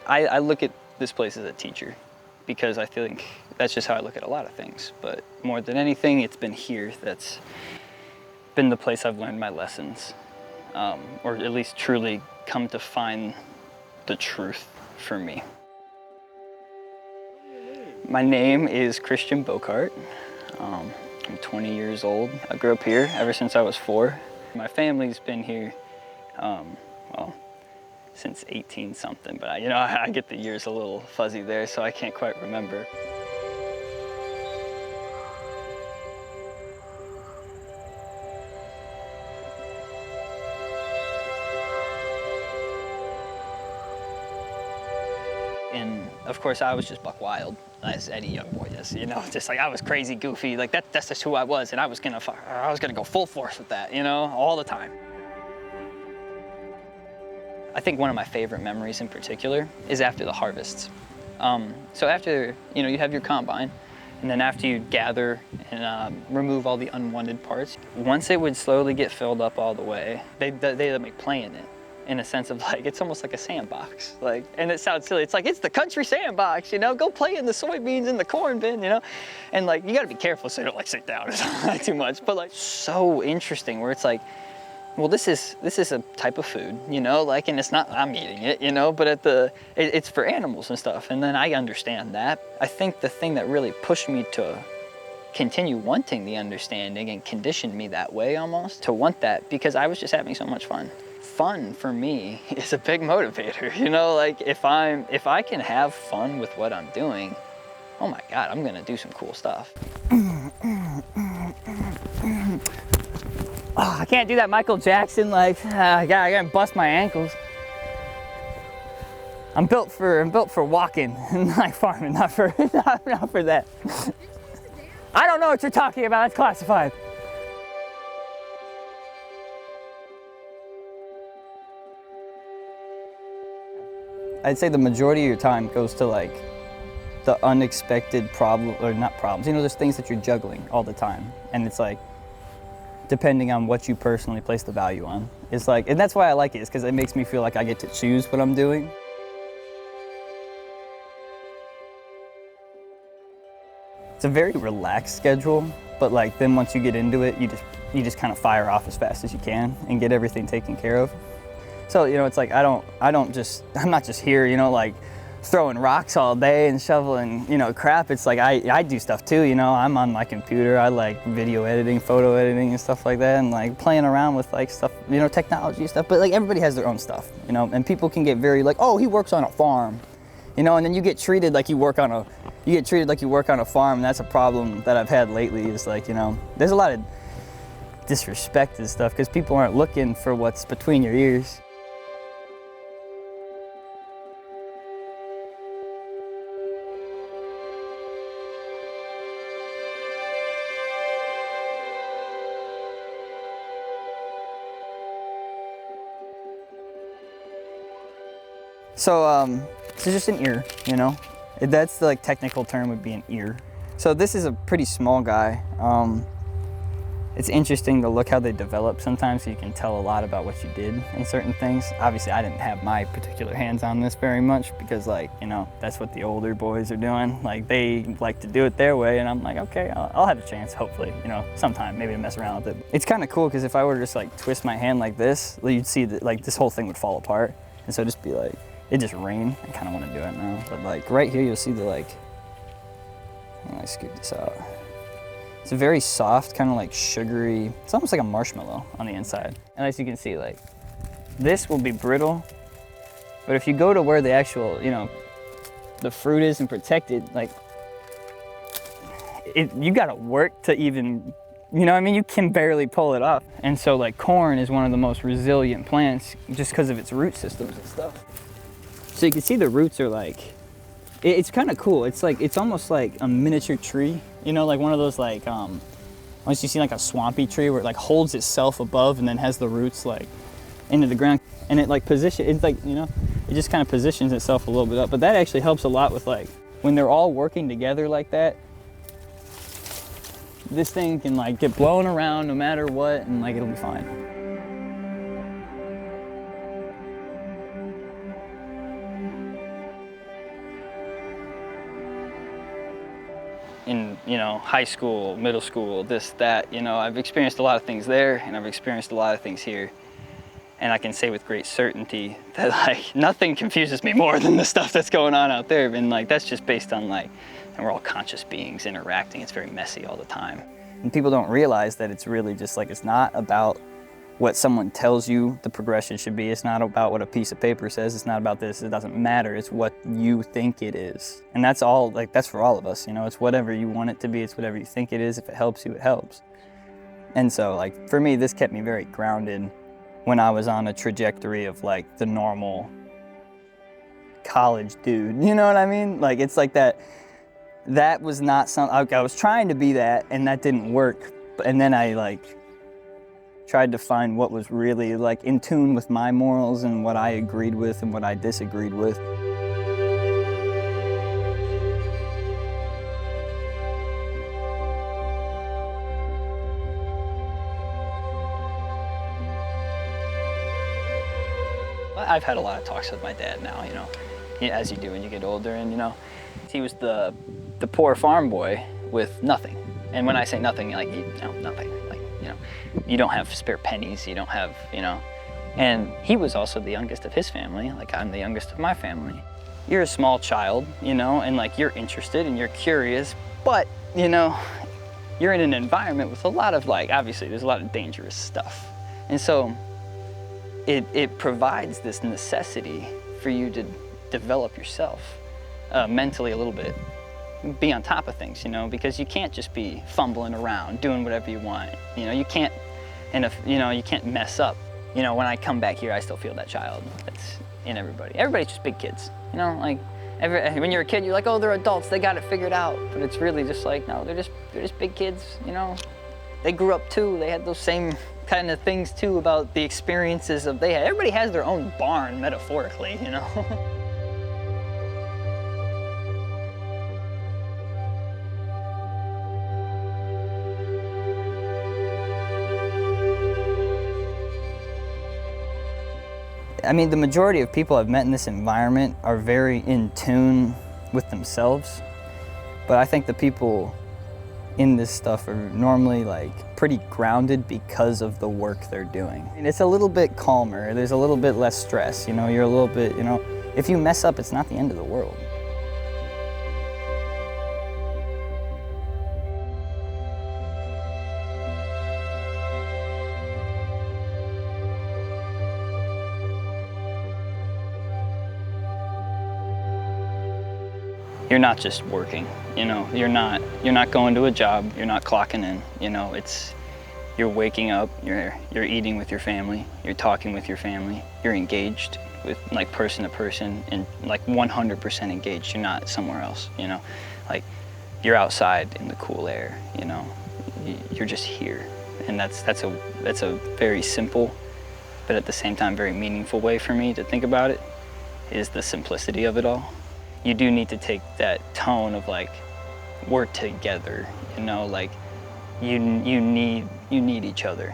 I look at this place as a teacher because I think that's just how I look at a lot of things. But more than anything, it's been here that's been the place I've learned my lessons, or at least truly come to find the truth for me. My name is Christian Bocart. I'm 20 years old. I grew up here ever since I was 4. My family's been here, well, since 18 something, but I get the years a little fuzzy there, so I can't quite remember. And of course, I was just buck wild, as any young boy is, just like I was crazy, goofy, like that's just who I was, and I was gonna go full force with that, all the time. I think one of my favorite memories in particular is after the harvests. So after, you have your combine, and then after you gather and remove all the unwanted parts, once it would slowly get filled up all the way, they let me play in it. In a sense of like, it's almost like a sandbox. And it sounds silly. It's like, it's the country sandbox, go play in the soybeans in the corn bin, And like, you gotta be careful so you don't like sit down too much. But like, so interesting where it's like, well, this is a type of food, and it's not, I'm eating it, but it's for animals and stuff. And then I understand that. I think the thing that really pushed me to continue wanting the understanding and conditioned me that way almost to want that, because I was just having so much fun. Fun for me is a big motivator, like if I can have fun with what I'm doing, oh my God, I'm gonna do some cool stuff. Oh, I can't do that Michael Jackson, I gotta bust my ankles. I'm built for walking and like farming, not for that. I don't know what you're talking about, that's classified. I'd say the majority of your time goes to like the unexpected problem, or not problems, there's things that you're juggling all the time. And it's like, depending on what you personally place the value on. It's like, and that's why I like it, is because it makes me feel like I get to choose what I'm doing. It's a very relaxed schedule, but like then once you get into it, you just kind of fire off as fast as you can and get everything taken care of. So, it's like, I'm not just here, like throwing rocks all day and shoveling, crap. It's like, I do stuff too, I'm on my computer. I like video editing, photo editing and stuff like that, and like playing around with like stuff, technology stuff, but like everybody has their own stuff, and people can get very like, oh, he works on a farm, and then you get treated like you work on a farm, and that's a problem that I've had lately is like, there's a lot of disrespect and stuff because people aren't looking for what's between your ears. So it's just an ear, That's the like technical term would be an ear. So this is a pretty small guy. It's interesting to look how they develop sometimes, so you can tell a lot about what you did in certain things. Obviously, I didn't have my particular hands on this very much because that's what the older boys are doing. Like they like to do it their way, and I'm like, okay, I'll have a chance, hopefully, sometime, maybe to mess around with it. It's kind of cool because if I were to just like twist my hand like this, you'd see that like this whole thing would fall apart. And so just be like, it just rain. I kind of want to do it now. But like right here, you'll see the like, let me scoop this out. It's a very soft, kind of like sugary, it's almost like a marshmallow on the inside. And as you can see, like this will be brittle, but if you go to where the actual, the fruit is and protect it, like you gotta work to even, you can barely pull it off. And so like corn is one of the most resilient plants just because of its root systems and stuff. So you can see the roots are like, it's kind of cool. It's like, it's almost like a miniature tree, like one of those like, once you see like a swampy tree where it like holds itself above and then has the roots like into the ground, and it like it's like, it just kind of positions itself a little bit up. But that actually helps a lot with like, when they're all working together like that, this thing can like get blown around no matter what, and like it'll be fine. in, you know, high school, middle school, this, that, you know, I've experienced a lot of things there, and I've experienced a lot of things here. And I can say with great certainty that like nothing confuses me more than the stuff that's going on out there. And like that's just based on like, and we're all conscious beings interacting. It's very messy all the time. And people don't realize that it's really just like, it's not about what someone tells you the progression should be. It's not about what a piece of paper says. It's not about this. It doesn't matter. It's what you think it is. And that's all, like that's for all of us, you know, it's whatever you want it to be. It's whatever you think it is. If it helps you, it helps. And so like for me, this kept me very grounded when I was on a trajectory of like the normal college dude, you know what I mean? Like it's like that was not something, like I was trying to be that and that didn't work. And then I like tried to find what was really like in tune with my morals and what I agreed with and what I disagreed with. I've had a lot of talks with my dad now, you know, as you do when you get older, and you know, he was the poor farm boy with nothing. And when I say nothing, like, you know, nothing, like, you know, you don't have spare pennies, you don't have, you know, and he was also the youngest of his family, like I'm the youngest of my family. You're a small child, you know, and like you're interested and you're curious, but, you know, you're in an environment with a lot of like, obviously there's a lot of dangerous stuff. And so, it provides this necessity for you to develop yourself mentally a little bit, be on top of things, you know, because you can't just be fumbling around doing whatever you want, you know, you can't, and if, you know, you can't mess up. You know, when I come back here, I still feel that child that's in everybody. Everybody's just big kids, you know, like when you're a kid, you're like, oh, they're adults, they got it figured out, but it's really just like, no, they're just big kids, you know. They grew up too, they had those same kind of things too about the experiences of everybody has their own barn metaphorically, you know. I mean, the majority of people I've met in this environment are very in tune with themselves, but I think the people in this stuff are normally like pretty grounded because of the work they're doing. And it's a little bit calmer, there's a little bit less stress, you know, you're a little bit, you know, if you mess up, it's not the end of the world. You're not just working, you know, you're not going to a job, you're not clocking in, you know, you're waking up, you're eating with your family, you're talking with your family, you're engaged with like person to person and like 100% engaged, you're not somewhere else, you know, like you're outside in the cool air, you know, you're just here. And that's a very simple, but at the same time very meaningful way for me to think about it, is the simplicity of it all. You do need to take that tone of like, we're together, you know, like you need each other.